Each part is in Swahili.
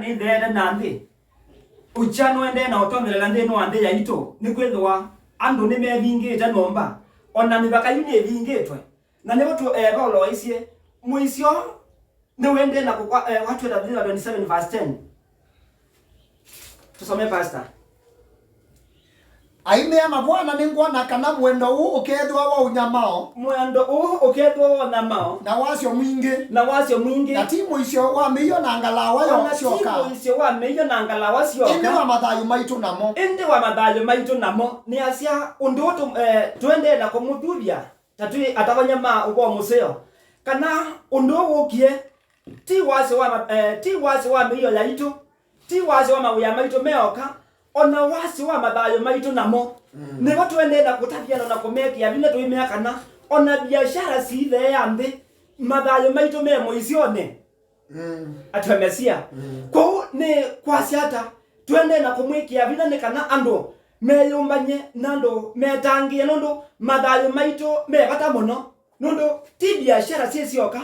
ni ndenda nandi uchano ende na otongerera ndi no ande yaito ni kwithwa andu ni mevingite nomba ona mibaka yuni evingitwe na ne watu Paulo aisie muisio ni wende na kwa watu wa 27 verse 10 tusome pastor. Aime mabwana ningwana kana mwendo huu ukethwa wa unyamao mwendo huu ukethwa wa unyamao na wasio mwingi na timu isio wa meyo na ngalawa yo sioka timu isio wa meyo na ngalawa sioka indi wa mathayo maitu namo ni asia undu twende na kumuthubia tatu atabanyama uko museo kana undu ukie ti wase wa meyo yaitu ti wase wa mawia maitu meoka ona wasi wa mathayo maitu namo ni watu wendenda kutabiana na kumekia vile tuimea kana ona biashara si ile ya mbe mathayo maitu me moisione atwemesia kwa ni kwasi hata twende na kumwikia vile ni kana ando meyumbanye nando metangie nondo mathayo maitu me bata muno nondo ti biashara si sioka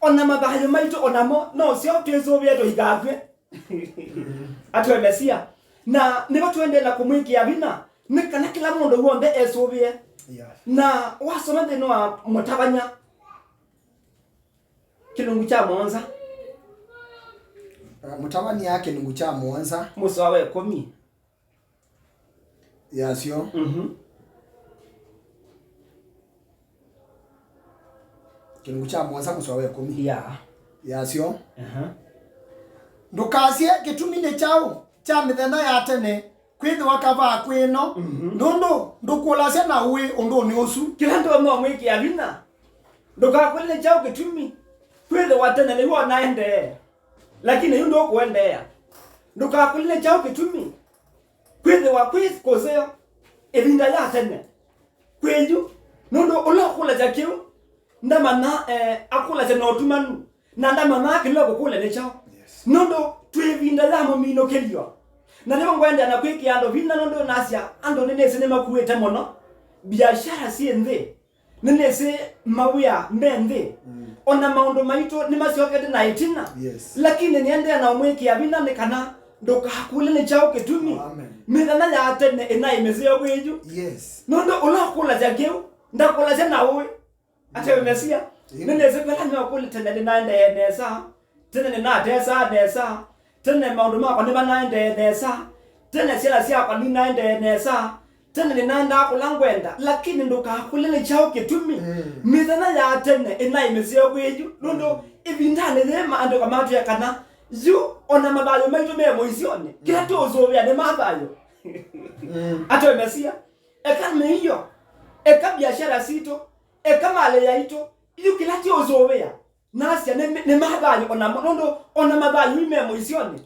ona mathayo maitu onamo no sio twezo byeto igagwe atwemesia na niba tuendela kumwikia bina nikana kila mundu wonde esubie na wasoma ndino wa mutabanya kilungu cha Mwanza mutabani yake kilungu cha Mwanza musawe 10 yasio kilungu cha Mwanza musawe 10 yasio ndukasie kitumine chao cha mithena ya tene kwithwa kava kwino nundu ndukulasia na uwi undu ni usu kila ndo no mwiki abina ndukakwile chao kitumi kwithwa tene ni wona ende lakini yundo kuendea ndukakwile chao kitumi kwithwa koseo evinda ya tene kweju nundu ulokula cha kiu ndamana akula cha notumanu na ndamana kilo kukula ne chao nundu twevinda ya mumino kelio na leo ngwenda na kwiki ando vina nondo nasia ando nene ne makuete mono biashara si ende nene se mawia mbende ona maundo maito ni masiokete na itina lakini niende na umwiki abina ne kana ndoka hakule ne chao ketumi mithana ya tene ina imezeo kweju nondo ulakula jageu ndakula jana wewe ate mesia nene se kwela ni wakule tene naende nesa tene na tesa nesa tene maundu makwa ni banaende nesa tene sila sia kwa ni naende nesa tene ni nanda kulangwenda lakini ndoka kulele chao kitumi mithana ya tene ina imesio kweju nondo ibindane thema ando kama tu yakana yu ona mabayo maitu me moisione kila to zobya ne mabayo ato mesia ekame hiyo eka biashara sito eka male yaito yu kila to zobya nasia ne mabayo ona nondo ona mabayo me moisione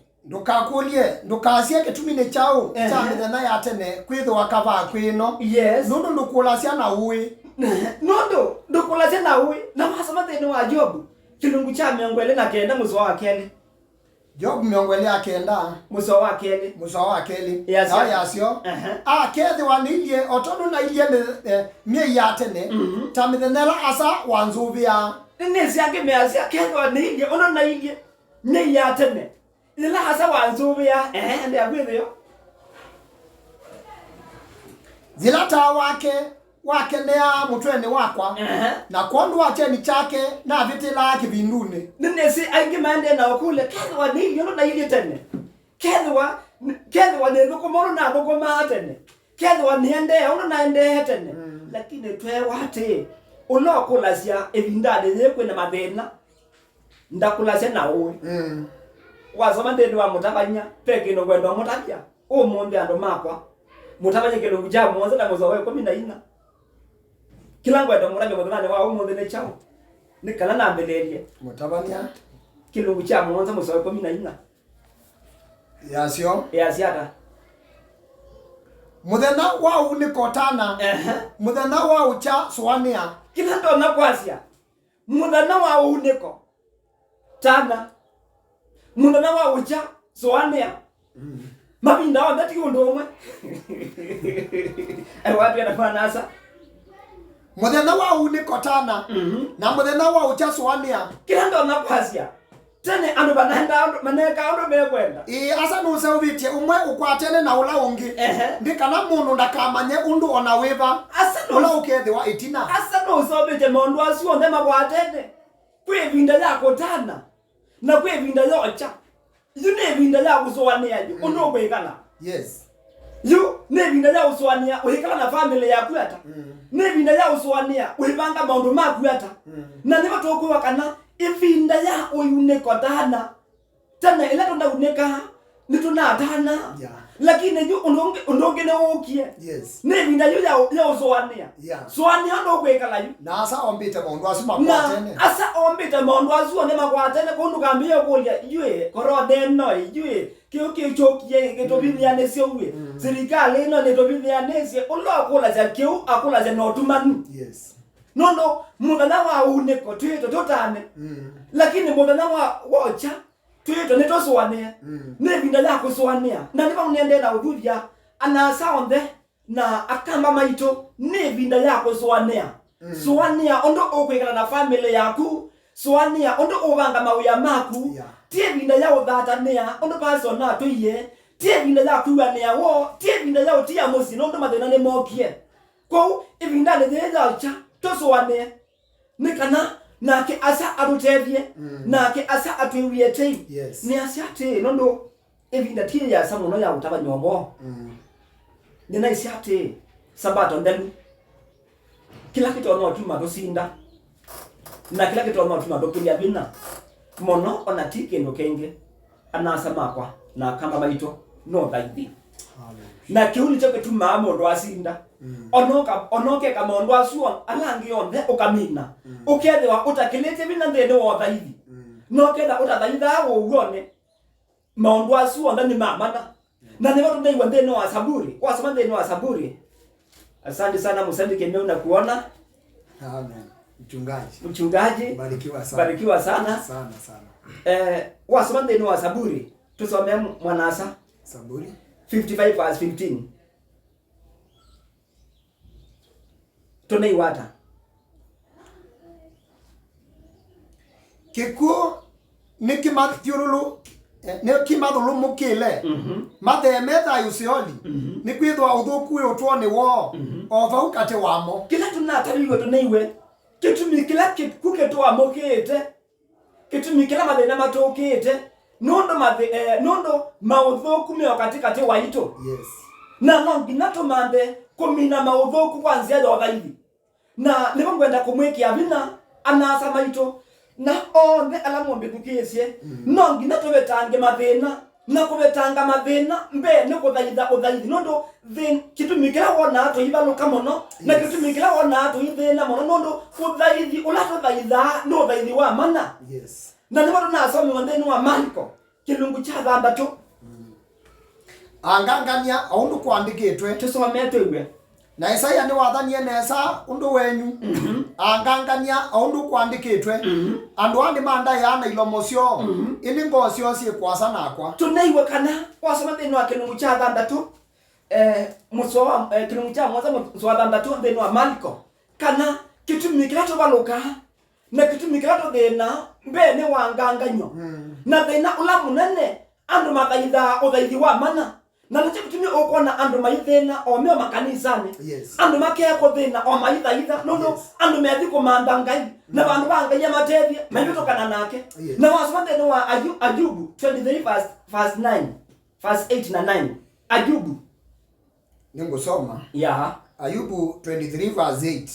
ndukasie kitumine chao cha mithena ya tene kwithwa kava kwino nundu ndukulasia na uwi nondo ndukulasia na uwi na wasoma thini wa Job kilungu cha 29 muzo wa keli Job 29 muzo wa keli yasio kethi wanilie otono na ilie mie ya tene ta mithenela asa wanzuvia nesi yake measia kethi wanilie ono na ilie mie ya tene nila hasa wanzubia ndio agwithio zilata wake nea mutweni wakwa na kondu wache ni chake na vitila kivindune nesi aingi mande na okule kedwa ni yono na ile tene kedwa ne ngokomono na ngokoma tene kedwa ni ende ono na ende tene lakini twe wate ulokula sia evindade yekwe na mathena ndakulasia na uwe wasoma ndeni wa mutabanya peke no gwendo mutabya umunde ando makwa mutabanya kelo kuja Mwanza na muzo wewe 14 kila gwendo mutabya mutabane wa umunde ne chao nikala na mbelelie mutabanya kelo kuja Mwanza muzo wewe 14 yasio yasiata muthena wa unikotana muthena wa ucha swania kila ndo na kwasia muthena wa uniko tana muthenya wa ucha swania mabinda wa ndati undu umwe wapi anafanya nasa muthenya wa unikotana na muthenya wa ucha swania kila ndo na kwasia tene andu banenda maneka andu mekwenda asa no se ubitie umwe ukwatene na ula ungi ndikana mundu ndakamanye undu ona wiba ula ukethi wa itina asa no se ubite mundu acio ndema kwatene kwi vinda yako tana na kwi vinda yocha yune vinda ya kuzoania undu kwikala yes yu ne vinda ya usoania uhikala na family yaku ata ne vinda ya usoania uhibanga maundu maku ata na niba tokuwa kana ivinda ya uyune kodana tana ila tonda uneka nituna tana lakini yu undonge ne okie yes ne vinda yu ya usoania soania ndo kwekala yu na asa ombite maundu asu makwatene na asa ombite maundu asu ne makwatene kundu kambia kulia yue korode no yue kio chokie getobithiane siowe serikali no ne tobithiane sie ulo akula za kio akula za notumanu yes nondo muthana wa uneko twito totane lakini muthana wa wocha twito nitoswane ne vinda ya kuswania na niba unende na uthuvia ana sound na akamba maito ne vinda ya kuswania swania ondo okwikala na family yaku swania ondo obanga mawya maku tie vinda ya uthatania ondo person na tuiye tie vinda ya kuwania wo tie vinda ya utia musi nondo mathina ne mokie ko ivinda ne theza cha toswane nikana nake asa arutethie nake asa atwiwiete yes ni asa ate nondo evinda tie ya samuno ya utaba nyombo nina isi ate sabato ndelu kila kitu ono tuma dosinda na kila kitu ono tuma dokulia bina mono ona tike ndo kenge anasa makwa na kamba maito no thaithi na kiuli chake tuma mondo asinda onoke kama ondo asuo alangi onde okamina ukethwa utakilete bina ndene wo thaithi no ketha utathaitha wo uone maondo asuo ndani mamana na ni watu ndaiwa ndene wa saburi wasema ndene wa saburi. Asante sana Musandike mimi na kuona amen mchungaji barikiwa sana wasema ndene wa saburi tusome Mwanasa Saburi 55 verse 15 tunaiwata kikuo nikimathiurulu nikimathulu mukile mathemeta yusioli nikwithwa uthuku utwo ni wo ovau kati wamo kila tunatariwe tunaiwe kitumi kila kikuketo amokete kitumi kila mathina matokete nondo mauthuku meo katikati waito yes na nongi natomande kumina mauthuku kwanzia yothaithi na nibo ngwenda kumwikia bina anasa maito na onde ala mombe tukiesye nongi natobetange mathina na kubetanga mathina mbe ne kuthaitha uthaithi nondo then kitumikira wona ato ibaluka mono na kitumikira wona ato ithina mono nondo uthaithi ulato thaitha no thaithi wa mana yes na nibo tunasomi wandeni wa Marko kilungu cha 6 angangania aundu kwandikitwe tusomete iwe na Isaya ni wathanie nesa undu wenyu angangania aundu kwandikitwe andu andi manda yana ilomocio ini ngocio cie kwasa nakwa tunaiwe kana wasoma thini wa kilungu cha 6 musoa kilungu cha mwanza musoa 6 thini wa Marko kana kitumikira tobaluka na kitumikira to thina mbe ni wanganganyo na thina ula munene andu mathaitha uthaithi wa mana na nje kutumia okona andu maithina o meo makanisani yes andu makeko thina o maithaitha no andu meathiko mandangai na bandu bangaia matethie mayutokana nake na waswande no wa Ajubu 23 verse 9 verse 8 na 9 Ajubu ningusoma Ayubu 23 verse 8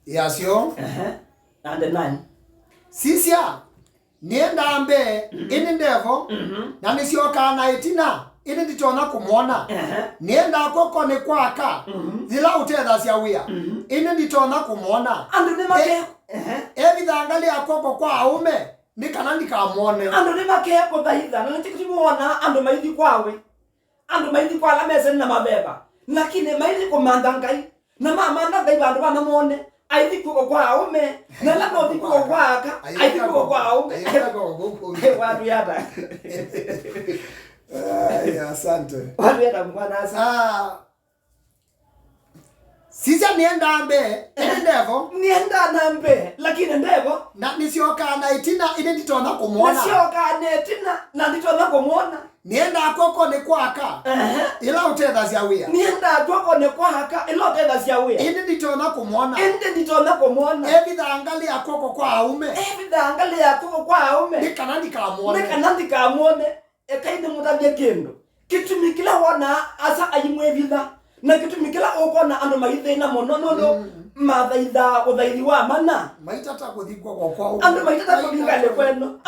yasio and 9 sisia nienda mbe ini ndevo na nisioka na itina ini nditona kumwona nienda koko ni kwaka zila utetha cia wia ini nditona kumwona andu ni make ebithangali akoko kwa aume ni kana ndikamwone andu ni make kuthaitha na ntikutimuona andu maithi kwawe andu maithi kwa la mese na mabeba lakini maithi kumanda ngai na mama ngai bandu banamone aithi kuko kwa aume na la no kuko kwa aka aithi kuko kwa aume watu yata asante watu yata mwana asa Sisa nienda mbe ndevo nienda na mbe lakini ndevo na nisioka na itina ile nditona kumuona nisioka na itina na nditona kumuona nienda koko ni kwaka ila utenda cia wia nienda koko ni kwaka ila utenda cia wia ile nditona kumuona ebitha angali ya koko kwa aume nikana ndikamuone ekaine mutabye kendo kitumi kila wana asa ayimwe bitha na kitumi kila ukona andu maithina muno nono mathaitha uthaithi wa mana maitata kuthikwa kwa kwao andu maitata kuvingale kweno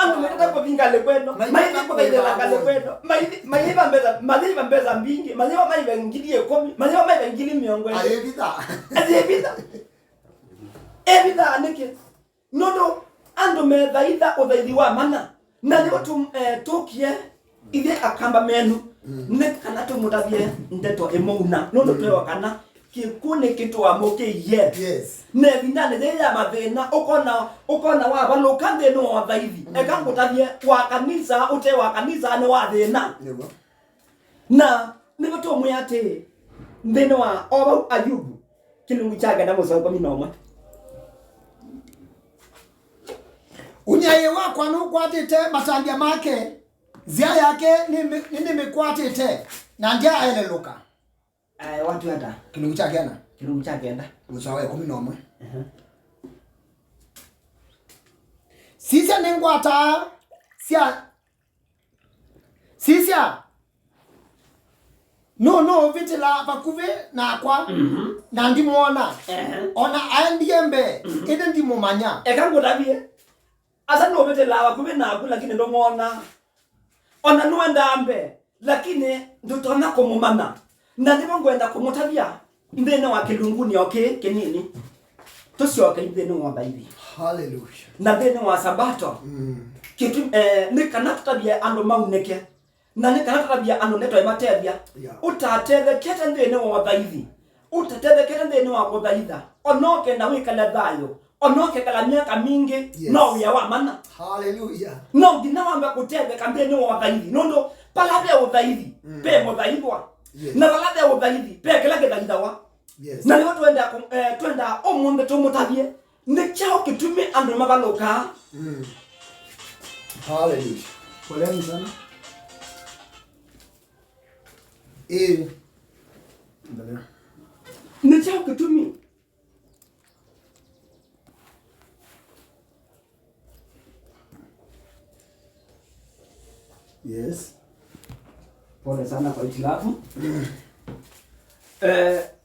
maithi kuthaithela ngale kweno maithi mbeza mbingi maithi maive ngili 10 maithi maive ngili 20 ebitha nike nono andu methaitha uthaithi wa mana na nigo tukie ithe akamba menu ne kana tumutabye ndeto emuna nono twewa kana kikune kitu amukiye ne vinane theya mathina ukona wa baluka thino wa thaithi ekangutabye wa kanisa ute wa kanisa ne wa thina na nigo tumwe ati thino wa oba Ayubu kilungu chake na musoko minomwe unyaye wakwa nukwatite matambia make zia yake nini mikwatite na ndia aeleluka watu hata kilungu chake enda usawe 11 sisia ningwata sisia no vitila bakuve na kwa na ndimuona ona andiembe ende ndimumanya ekangutabye asa no vitila bakuve na kwa lakini ndo muona ona nuenda ambe lakini ndutona kumumana na ndimo ngwenda kumutabya ndene wa kilungu ni okay kenini tusioke ndene wa baibi hallelujah na ndene wa sabato kitu ni kana tutabya ando mauneke na ni kana tutabya ando neto ematebya utaterekete ndene wa baibi utaterekete ndene wa kubaitha onoke na wikala thayo onoke kala miaka mingi no ya wa mana hallelujah no dinawamba kutebe kambene wa baibi nondo palabe udhaithi pe mudhaithwa na palabe udhaithi pe kila gedhaithawa na leo twenda omunde tumutabye ne chao kitumi andu mabaloka hallelujah poleni sana ne chao kitumi yes pole sana kwa itilafu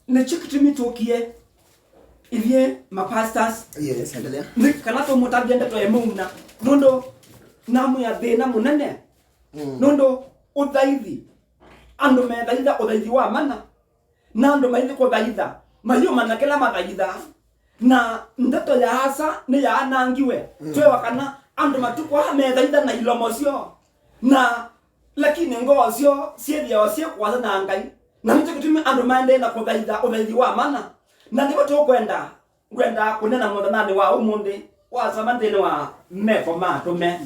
ne chikitumi tokie ivye mapastors yes endelea ni kana to mutabye ndeto emuna nondo namu ya thina munene nondo uthaithi andu methaitha uthaithi wa mana na andu maithi kuthaitha mahiu manakela mathaitha na ndeto ya asa ni ya anangiwe twewa kana andu matukwa methaitha na ilomo cio na lakini ngo cio ciedia ocie kwaza na ngai na nito kitumi andu maende na kuthaitha uthaithi wa mana na ndiko tukwenda kunena muthanani wa umundi wa samanthini wa meko matume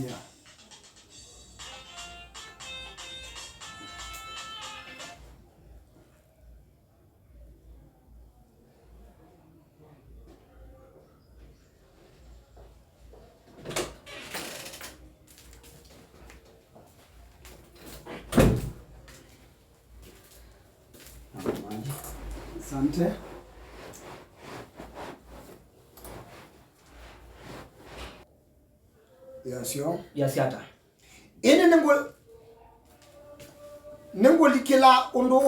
asante yasiata ene ningulikila undu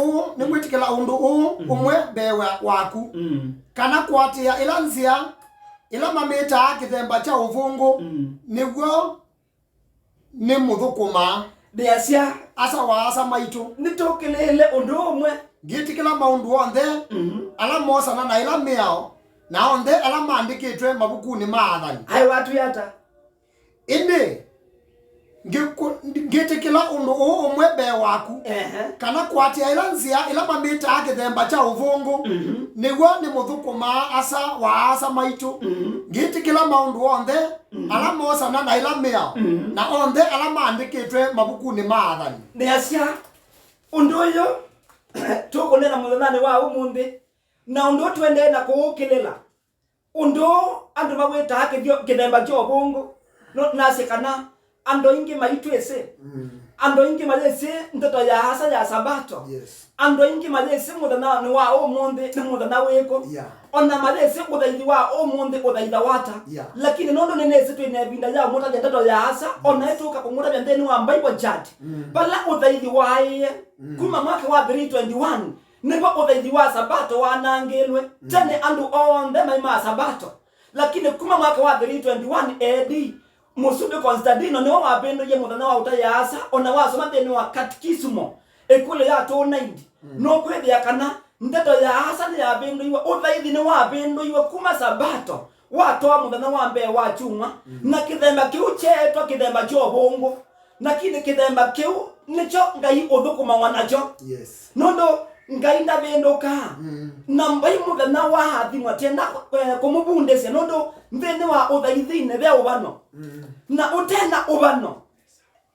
umwe bewa waku kana kwatia ila nzia ila mamita kithemba cha uvungu niguo ni muthukuma biasia asa wa asa maitu nitokilele undu umwe gitikila maundu onthe ala mosana na ila miao na onthe ala mandikitwe mabukuni maathani ai watu yata indi ngitikila undu umwe be waku kana kwatia ila nzia ila mamita akithemba cha uvungu niguo ni muthukuma asa wa asa maitu ngitikila maundu onthe ala mosana na ila miao na onthe ala mandikitwe mabukuni maathani biasia undu yo tukunena muthanani wa umundi na undu twende na kuukilela undu andu magwita hake kithemba kyo bongo no nasikana ando ingi maitwese ando ingi malese ndoto ya hasa ya sabato ando ingi malese muthana ni wa umundi ni muthana wiko ona malese uthaithi wa umundi uthaitha wata lakini nondo nenese twine binda ya muta ndoto ya hasa ona etuka kumuta bendeni wa Bible chat bala uthaithi wa kuma mwaka wa 321 nibo uthaithi wa sabato wanangelwe tene andu on them ma sabato lakini kuma mwaka wa 321 AD Musubi Constantino ni wa bendo ye muthana wa utayasa ona wasoma theni wa katikismo ekule ya to 90 no kwethia kana ndeto ya hasa ni ya bendo iwa uthaithi ni wa bendo iwa kuma sabato watoa muthana wa mbe wa chuma na kithemba kiu cheto kithemba kyo bongo na kini kithemba kiu nicho ngai uthukuma wanacho nondo ngai ndabendoka na mbai muthana wa hathi mwatenda kumubundesia nondo mtheni wa uthaithine be ubano na utena ubano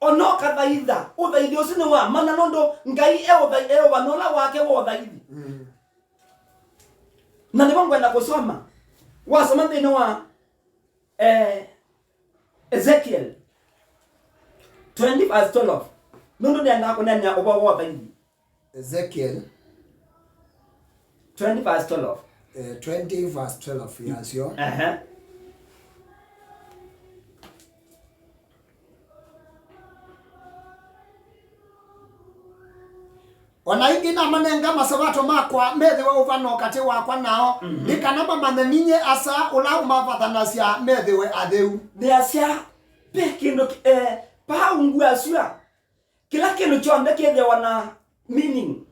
onoka thaitha uthaithi ucio ni wa mana nondo ngai ubano la wake wo thaithi na nibo ngwenda kusoma wasoma thini wa Ezekiel 20:12 nondo ndienda kunenya uba wo thaithi Ezekiel 20:12 20:12 yasio ona ingi na manenga masabato makwa methe wa uvano kati wakwa nao nikana mamanenye asa ula umavathanasya methe we atheu ndiasya pekindo pa ungu asya kila kindu chonde kethe wana meaning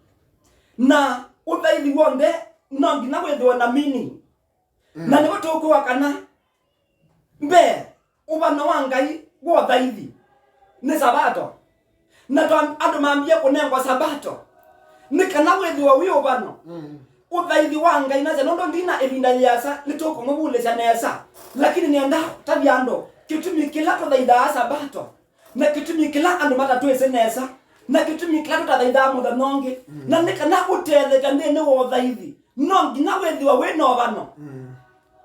na uthaithi wonde no ngina wethe wana meaning na nibo tukwa kana mbe ubano wa ngai wo thaithi ni sabato na andu mambia kunengwa sabato nikana wethi wa wi ubano uthaithi wa ngai na nondo ndina evinda yasa litoko mubule nesa lakini nienda tabiando kitumi kila to thaitha sabato na kitumi kila andu matatwese nesa na kitumi kila to thaitha muthanongi na nikana utetheka nene wo thaithi no ngina wethi wa wi no bano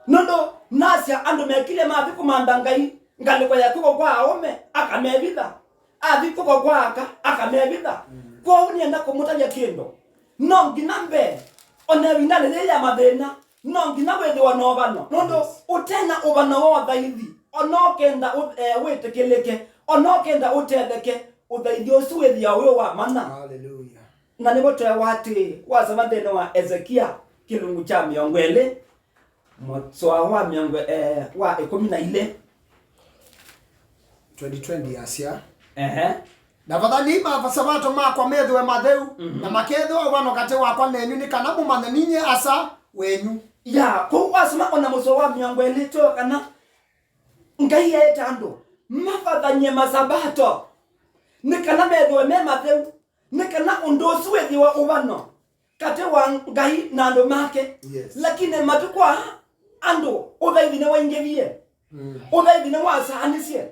nondo nasya andu mekile mathi kumanda ngai ngaliko yakuko kwa aume akamebitha athikuko kwaka akamebitha kwa unienda kumutalia kindo no ngina mbe ona winane le ya mathina no ngina wethi wa no bano nondo utena ubano wo thaithi onokenda wetekeleke onokenda utetheke uthaithi ucio wethi ya uyo wa mana haleluya na nibo twa wati wasoma thini wa Ezekia kilungu cha miongo ile motsoa wa miongo wa 12 2020 yasia na vathani masabato makwa methwe matheu na makethwa ubano kati wakwa nenyu ni kana mumanenye asa wenyu ya ko wasoma ona muso wa miongo ile to kana ngai etando mafathanye masabato nikana methwe me matheu nikana undosu wethi wa ubano kati wa ngai na ando make lakini matukwa ando uthaithi ne waingevie uthaithi ne wasanisie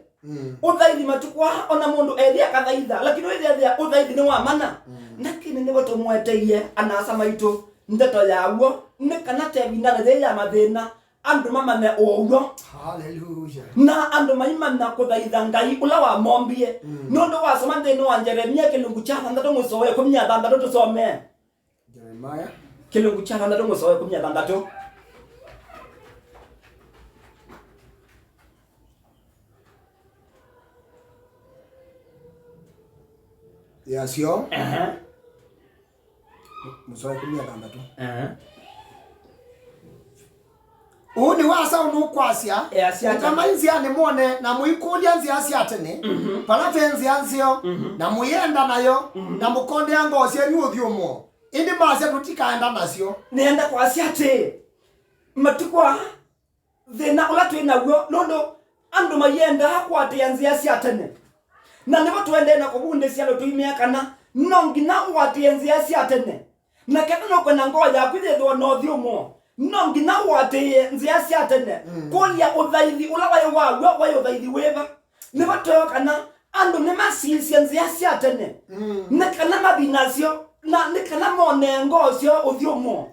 uthaithi matukwa ona mundu ethi akathaitha lakini wethia uthaithi ne wa mana lakini nibo tumweteie anasa maitu ndeto yawo nikana tebindana the ya mathina andu mamane uwo haleluya na andu maimana kuthaitha ngai ula wa mombie nondo wasoma thini wa Jeremia kilungu cha 6 musoe 16 tusome Jeremiah kilungu cha 6 musoe 16 yasio musoe 16 Uni wasa unukwasya kama inzia ni mwone na muikulia nzia siatene palafe nzia nzio na muyenda nayo na mukonde yango osye nyuthi umo indi masya tutikaenda nasyo nienda kwa siate matukwa thina ula twina guo nondo andu mayenda hakwate nzia siatene na nibo twende na kubunde sialo tuimia kana nongina wate nzia siatene na kana no kwena ngoja kwithethwa no thiumo no ngina wate nzia siatene kulia uthaithi ula wayo uthaithi weva nibo twokana andu ne masisia nzia siatene ne kana mabinasio na ne kana monengo cio uthiumo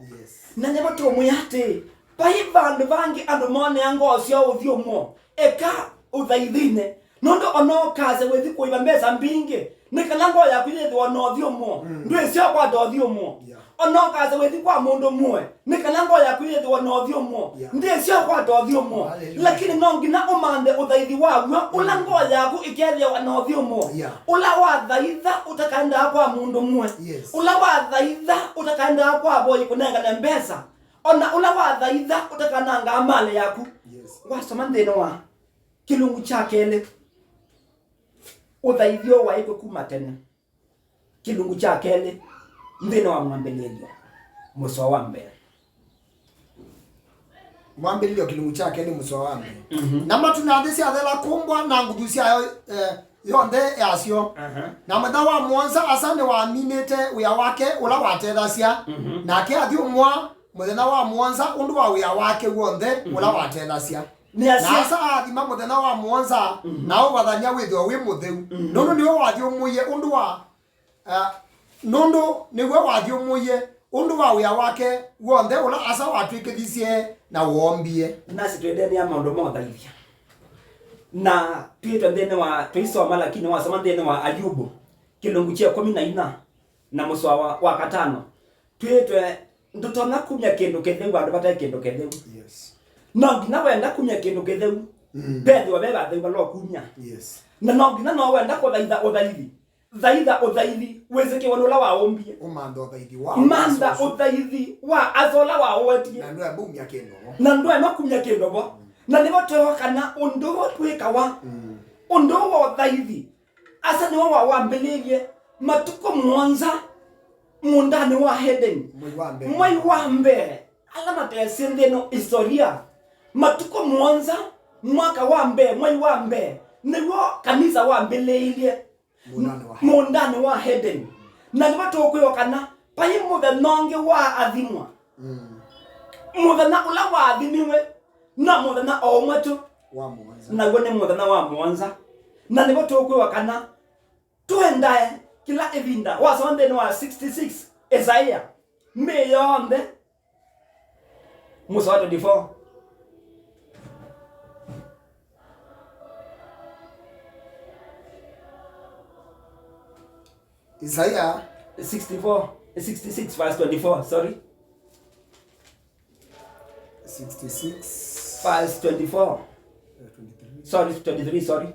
na nyama to muyate paiva vangi andu mone ango cio uthio mo eka uthaithine nondo ono kaze wethi kuiba mbesa mbingi nikalango ya kwithwa no thio mo ndwe cio kwa do thio mo ono kaze wethi kwa mundu mwe nikalango ya kwithwa no thio mo ndwe cio kwa do thio mo lakini nongi na umande uthaithi waguo ulango yaku ikethia no thio mo ula wa thaitha utakanda kwa mundu mwe ula wa thaitha utakanda kwa boy kunenga na mbesa ona ula wa thaitha utakananga amale yaku wasoma ndeno wa kilungu chakele uthaithio wa iko kuma tene kilungu chakele ndeno wa mwambelelio muso wa mbele mwambelelio kilungu chakele muso wa mbele na matunandisi athela kumbwa na ngudusia yonde yasio na mutha wa mwanza asane wa minete uya wake ula watethacia na ke athi umwa muthena wa mwanza undu wa uya wake wonde ula watethacia na asa athima muthena wa mwanza na ubathania withio wi mutheu nono niwe wathi umuye undu wa nondo niwe wathi umuye undu wa uya wake wonde ula asa watwikithicie na wombie nasi twendeni ya maundu mothaithia na tuitwa ndene wa tuisoma lakini wasoma ndene wa Ayubu kilungu chia 14 na muswa wa katano tuitwe ndutona kumya kindu ketheu andu bata kindu ketheu no ngina wenda kumya kindu ketheu bethi wa beba theu lo kumya na no ngina no wenda ko thaitha uthaithi wezeke wanola wa ombie umanda uthaithi wa manda uthaithi wa azola wa wetie na ndio bumya kindu na ndio makumya kindu bo na nibo twekana undu twika wa undu wa thaithi asa ni wa wambelelie matuko mwanza mundani wa Eden mwai wa mbe alama tesendeno historia matuko mwanza mwaka wa mbe mwai wa mbe niwo kanisa wa mbelelie mundani wa Eden na nibo twekana pai muthe nonge wa athimwa muthe na ula wa athimiwe na muthana o mwetu wa mwanza na gone muthana wa mwanza na nibo tukwiwa kana tuendae kila evinda wasonde no 66 Isaiah me yonde Musa 24 Isaiah 66 verse 24 sorry 66 verse 24 sorry 23 sorry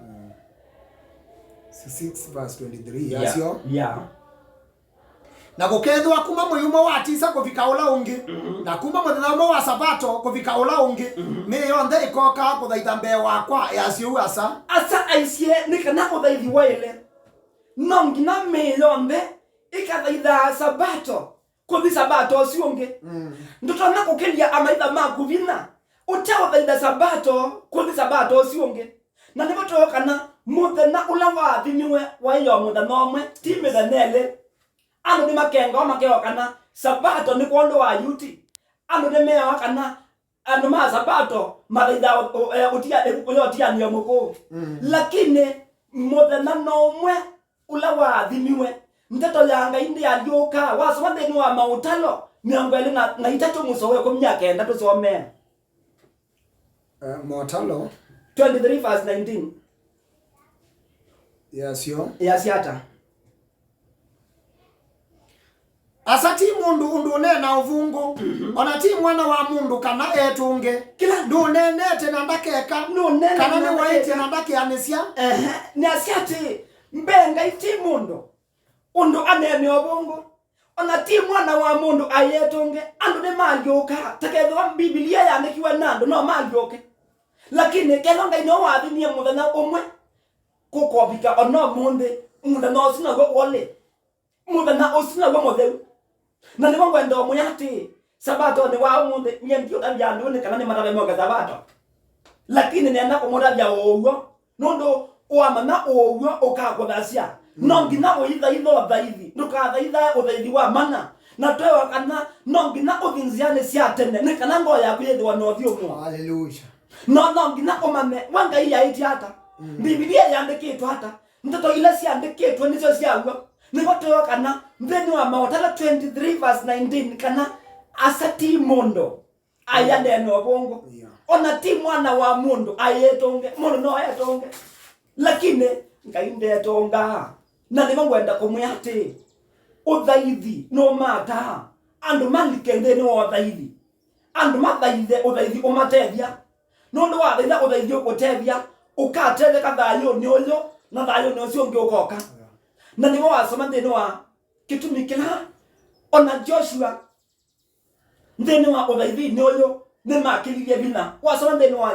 66 verse 23 yasio yeah na gukethwa kuma muyumo wa tisa kufika ula ungi na kuma muthamo wa sabato kufika ula ungi me yonde ikoka kuthaitha mbe wakwa yasio asa aicie nikana kuthaithi waile nongi na me yonde ikathaitha sabato kuthi sabato cionge ndutona kukilia amaitha maku vina utao thaitha sabato kuthi sabato cionge na nibo twokana muthena ula wathimiwe wa iyo muthena omwe ti mithenele anu ni makenga makeyokana sabato ni kondo wa yuti anu ni meyokana anu ma sabato mathaitha utia ekukuyotia niyo muku lakini muthena nomwe ula wathimiwe nteto yanga indi alioka wasoma ndeni wa mautalo miongwele na itatu musowe kumyaka enda tusome Mautalo 23 verse 19 yasio yasiata asati mundu undu nena uvungu ona ti mwana wa mundu kana etunge kila ndu nenete na ndakeka kana ni waite na ndakianisia ni asiati mbenga iti mundu undu anene obongo ona ti mwana wa mundu ayetunge andu ne malioka takethwa Biblia yandikiwa nando no malioke lakini kelonga ino wathinie muthana umwe kukobika ono munde muthana osina go wole muthana osina go mutheu na nibo ngwenda muyati sabato ni wa munde nyendio tanjando ni kana ni marabe moga sabato lakini nenda kumurabya owo nondo wamana owo okakothacia nongina uitha itho thaithi ndukathaitha uthaithi wa mana na twewa kana nongina uthinziane cia tene ni kana ngo yaku yethwa no thiumo haleluya no ngina umame wanga iya itiata Biblia yandikitwe hata mtoto ile ciandikitwe nicio ciaguo nigo twewa kana mtheni wa Mautalo 23 verse 19 kana asati mondo ayande no bongo ona ti mwana wa mundu ayetonge mundu no ayetonge lakini ngainde tonga na ni mangwenda kumuyati uthaithi no mata andu malikende ni uthaithi andu mathaithe uthaithi umatethia no ndo wathaitha uthaithi ukutethia ukatethia kathayo ni uyo na thayo ni ucio ngiukoka na ni wasoma thini wa kitumi kila ona Joshua thini wa uthaithi ni uyo ni makiririe bina wasoma thini wa